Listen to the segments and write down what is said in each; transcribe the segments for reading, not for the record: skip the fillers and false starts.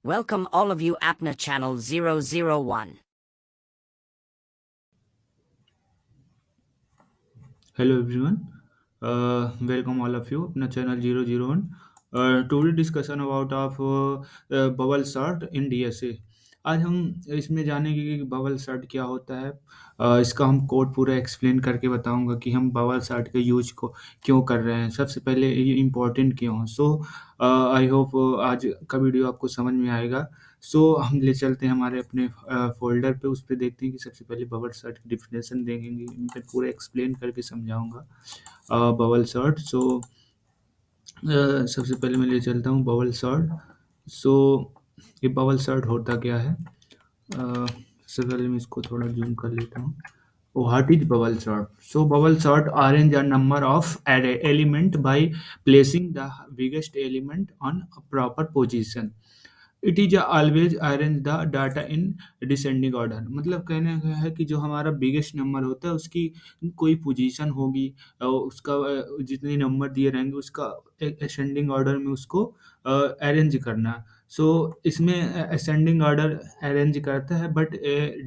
Welcome all of you Apna channel 001. Hello everyone, welcome all of you अपना channel 001. Today discussion about of bubble sort in DSA. आज हम इसमें जानेंगे कि bubble shirt क्या होता है। इसका हम कोड पूरा एक्सप्लेन करके बताऊंगा कि हम बबल सर्ट के यूज को क्यों कर रहे हैं, सबसे पहले ये इम्पोर्टेंट क्यों है। सो आई होप आज का वीडियो आपको समझ में आएगा। सो हम ले चलते हैं हमारे अपने फ़ोल्डर पे, उस पे देखते हैं कि सबसे पहले बबल सर्ट की डेफिनेशन देखेंगे। मैं पूरा एक्सप्लेन करके समझाऊँगा बबल सर्ट। सबसे पहले मैं ले चलता हूँ बबल सर्ट। सो ये बबल सर्ट होता क्या है? सबसे पहले मैं इसको थोड़ा ज़ूम कर लेता हूँ। What is bubble sort? So bubble sort arrange a number of element by placing the biggest element on a proper position. It is always arrange the data in descending order. मतलब कहने का है कि जो हमारा बिगेस्ट नंबर होता है उसकी कोई पोजीशन होगी, उसका जितने नंबर दिए रहेंगे उसका असेंडिंग ऑर्डर में उसको अरेंज करना। सो इसमें असेंडिंग ऑर्डर अरेंज करता है, बट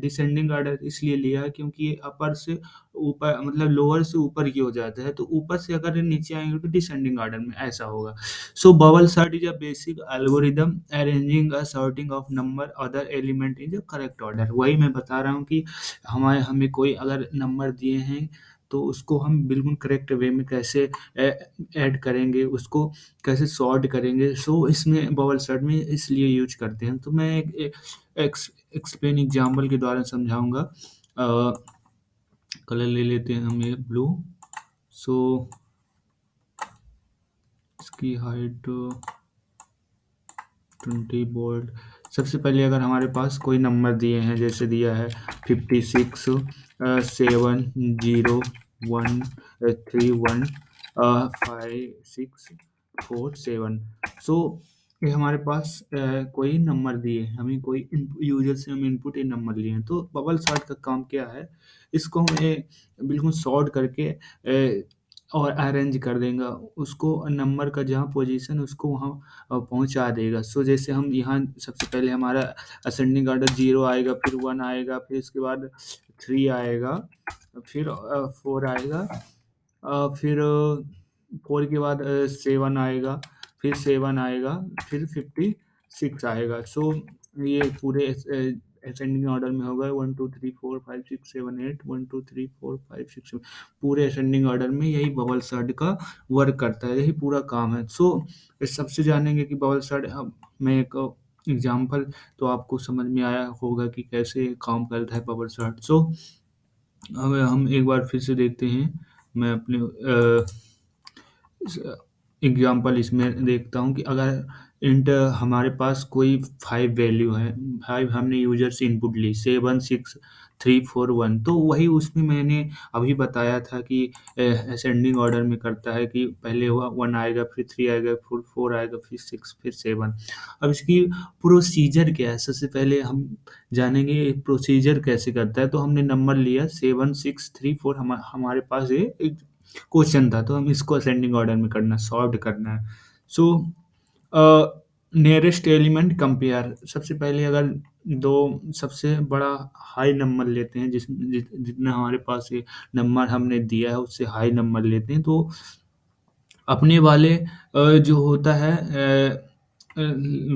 डिसेंडिंग ऑर्डर इसलिए लिया है क्योंकि ये अपर से ऊपर, मतलब लोअर से ऊपर की हो जाता है, तो ऊपर से अगर नीचे आएंगे तो डिसेंडिंग ऑर्डर में ऐसा होगा। So bubble sort is a basic algorithm arranging a sorting of number other element in the correct order। वही मैं बता रहा हूँ कि हमें कोई अगर नंबर दिए हैं तो उसको हम बिल्कुल करेक्ट वे में कैसे ऐड करेंगे, उसको कैसे सॉर्ट करेंगे। सो इसमें बबल सॉर्ट में इसलिए यूज करते हैं। तो मैं एक एक्सप्लेन एग्जाम्पल के द्वारा समझाऊंगा। कलर ले लेते हैं हम ये ब्लू। सो इसकी हाइट 20 बोल्ट। सबसे पहले अगर हमारे पास कोई नंबर दिए हैं, जैसे दिया है 56 7 0 1 3 1 5 6 4 7। सो ये हमारे पास कोई नंबर दिए हैं, हमें कोई यूजर से हम इनपुट ये नंबर लिए हैं। तो बबल सॉर्ट का काम क्या है, इसको हमें बिल्कुल सॉर्ट करके और अरेंज कर देगा, उसको नंबर का जहाँ पोजीशन उसको वहाँ पहुँचा देगा। सो जैसे हम यहाँ सबसे पहले हमारा असेंडिंग ऑर्डर 0 आएगा, फिर 1 आएगा, फिर इसके बाद 3 आएगा, फिर 4 आएगा, फिर 4 के बाद 7 आएगा, फिर 7 आएगा, फिर 56 आएगा। सो ये पूरे असेंडिंग ऑर्डर में होगा 1 2 3 4 5 6 7 8 1 2 3 4 5 6 7। पूरे असेंडिंग ऑर्डर में यही बबल सॉर्ट का वर्क करता है, यही पूरा काम है। सो इस सबसे जानेंगे कि बबल सॉर्ट, अब मैं एक एग्जांपल, तो आपको समझ में आया होगा कि कैसे काम करता है बबल सॉर्ट। सो अब हम एक बार फिर से देखते हैं। मैं अपने एग्जांपल इसमें देखता हूँ कि अगर इंट हमारे पास कोई 5 वैल्यू है, 5 हमने यूजर से इनपुट ली, 7 6 3 4 1। तो वही उसमें मैंने अभी बताया था कि असेंडिंग ऑर्डर में करता है कि पहले 1 आएगा, फिर 3 आएगा, फिर 4 आएगा, फिर 6, फिर 7। अब इसकी प्रोसीजर क्या है, सबसे पहले हम जानेंगे प्रोसीजर कैसे करता है। तो हमने नंबर लिया 7 6 3 4, हमारे पास ये एक क्वेश्चन था, तो हम इसको असेंडिंग ऑर्डर में करना, सॉर्ट करना है। सो नियरेस्ट एलिमेंट कंपेयर। सबसे पहले अगर दो सबसे बड़ा हाई नंबर लेते हैं, जितना हमारे पास ये नंबर हमने दिया है उससे हाई नंबर लेते हैं, तो अपने वाले जो होता है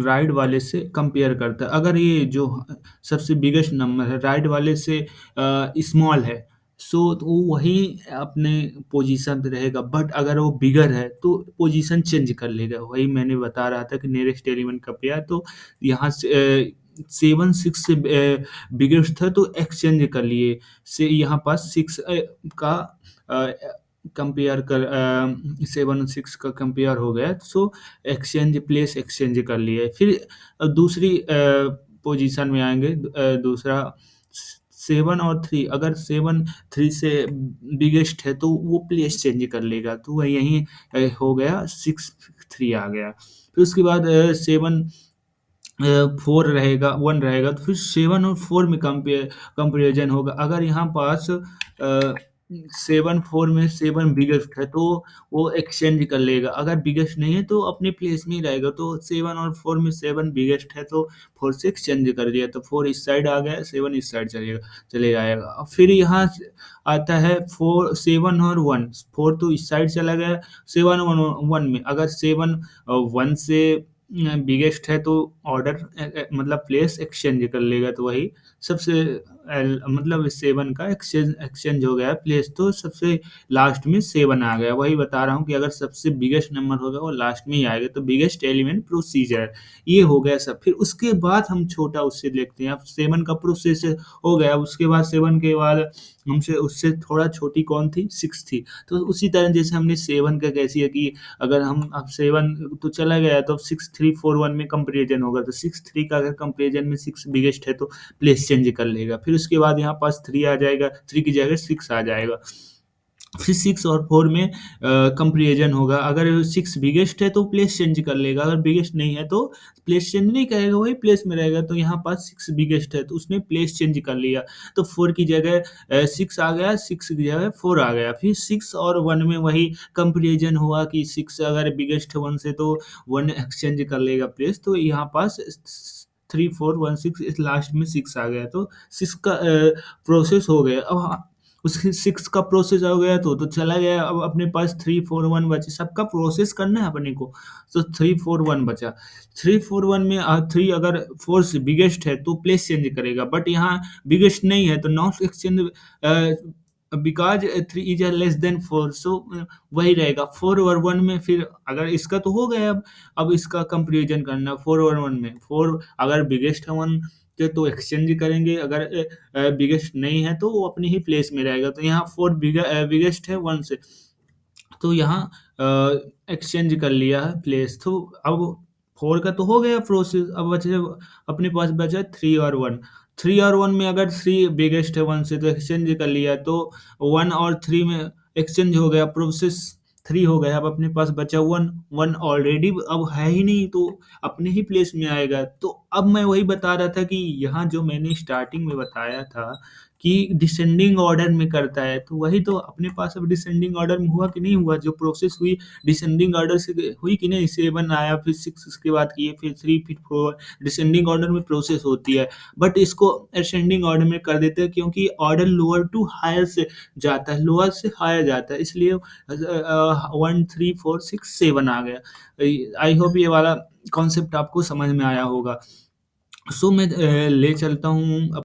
राइट वाले से कंपेयर करता है। अगर ये जो सबसे बिगेस्ट नंबर है राइट वाले से स्मॉल है, सो तो वो वही अपने पोजीशन पे रहेगा, बट अगर वो बिगर है तो पोजीशन चेंज कर लेगा। वही मैंने बता रहा था कि नियरेस्ट एलिमेंट कंपेयर। तो यहाँ से 7 6 से बिगेस्ट था तो एक्सचेंज कर लिए, से यहाँ पास 6 का कंपेयर कर 7 6 का कंपेयर हो गया। सो एक्सचेंज प्लेस एक्सचेंज कर लिए। फिर दूसरी पोजीशन में आएंगे, दूसरा 7 और 3, अगर 7 3 से बिगेस्ट है तो वो प्लेस चेंज कर लेगा, तो वह यहीं हो गया 6 3 आ गया। फिर उसके बाद 7 4 रहेगा, 1 रहेगा, तो फिर 7 और 4 में कंपेरिजन होगा। अगर यहाँ पास 7 4 में 7 बिगेस्ट है तो वो एक्सचेंज कर लेगा। अगर बिगेस्ट नहीं है तो अपने प्लेस में ही रहेगा। तो 7 और 4 में 7 बिगेस्ट है तो 4 से एक्सचेंज कर दिया तो 4 इस साइड आ गया, 7 इस साइड चले जाएगा। फिर यहाँ आता है 4 7 और 1, 4 तो इस साइड चला गया, 7 और 1 में अगर 7 1 से बिगेस्ट है तो ऑर्डर मतलब प्लेस एक्सचेंज कर लेगा। तो वही सबसे मतलब 7 का एक्सचेंज एक्सचेंज हो गया प्लेस, तो सबसे लास्ट में 7 आ गया। वही बता रहा हूँ कि अगर सबसे बिगेस्ट नंबर होगा वो लास्ट में ही आएगा, तो बिगेस्ट एलिमेंट प्रोसीजर ये हो गया सब। फिर उसके बाद हम छोटा उससे देखते हैं। अब 7 का प्रोसेस हो गया, उसके बाद 7 के बाद हमसे उससे थोड़ा छोटी कौन थी, 6 थी। तो उसी तरह जैसे हमने 7 का कैसी है कि अगर हम अब 7 तो चला गया तो अब 6 3 4 1 में कंपेरिजन होगा, तो 6 3 का अगर कंपेरिजन में 6 बिगेस्ट है तो प्लेस चेंज कर लेगा। फिर उसके बाद यहाँ पास 3 आ जाएगा, 3 की जगह 6 आ जाएगा। फिर 6 और 4 में कंपैरिजन होगा। अगर 6 बिगेस्ट है तो प्लेस चेंज कर लेगा, अगर बिगेस्ट नहीं है तो प्लेस चेंज नहीं करेगा, वही प्लेस में रहेगा। तो यहाँ पास 6 बिगेस्ट है तो उसने प्लेस चेंज कर लिया, तो 4 की जगह 6 आ गया, 6 की जगह 4 आ गया। फिर 6 और 1 में वही कंपैरिजन हुआ कि 6 अगर बिगेस्ट है 1 से तो 1 एक्सचेंज कर लेगा प्लेस। तो यहाँ पास 3 4 1 6 इस लास्ट में 6 आ गया, तो 6 का प्रोसेस हो गया। अब उसके 6 का प्रोसेस हो गया तो चला गया। अब अपने पास 3 4 1 बचे, सबका प्रोसेस करना है अपने को। तो 3 4 1 बचा। 3 4 1 में 3 अगर 4 से बिगेस्ट है तो प्लेस चेंज करेगा, बट यहाँ बिगेस्ट नहीं है तो not exchange because 3 is less than 4, सो वही रहेगा 4 और 1 में। फिर अगर इसका तो हो गया, अब इसका कंपेरिजन करना 4 और 1 में। 4 अगर बिगेस्ट है 1 के तो एक्सचेंज करेंगे, अगर बिगेस्ट नहीं है तो वो अपनी ही प्लेस में रहेगा। तो यहाँ 4 बिगेस्ट है 1 से, तो यहाँ एक्सचेंज कर लिया है प्लेस। तो अब 4 का तो हो गया प्रोसेस, अब बचे अपने पास बचा 3 और 1। 3 और 1 में अगर 3 बिगेस्ट है 1 से तो एक्सचेंज कर लिया, तो 1 और 3 में एक्सचेंज हो गया, प्रोसेस 3 हो गया। अब अपने पास बचा 1, 1 ऑलरेडी अब है ही नहीं तो अपने ही प्लेस में आएगा। तो अब मैं वही बता रहा था कि यहाँ जो मैंने स्टार्टिंग में बताया था कि डिसेंडिंग ऑर्डर में करता है, तो वही तो अपने पास अब डिसेंडिंग ऑर्डर में हुआ कि नहीं हुआ, जो प्रोसेस हुई डिसेंडिंग ऑर्डर से हुई कि नहीं। 7 आया, फिर 6 उसके बाद किए, फिर 3, फिर 4, डिसेंडिंग ऑर्डर में प्रोसेस होती है। बट इसको असेंडिंग ऑर्डर में कर देते हैं क्योंकि ऑर्डर लोअर टू हायर से जाता है, लोअर से हायर जाता है, इसलिए 1 3 4 6 7 आ गया। आई होप ये वाला कॉन्सेप्ट आपको समझ में आया होगा। सो मैं ले चलता हूँ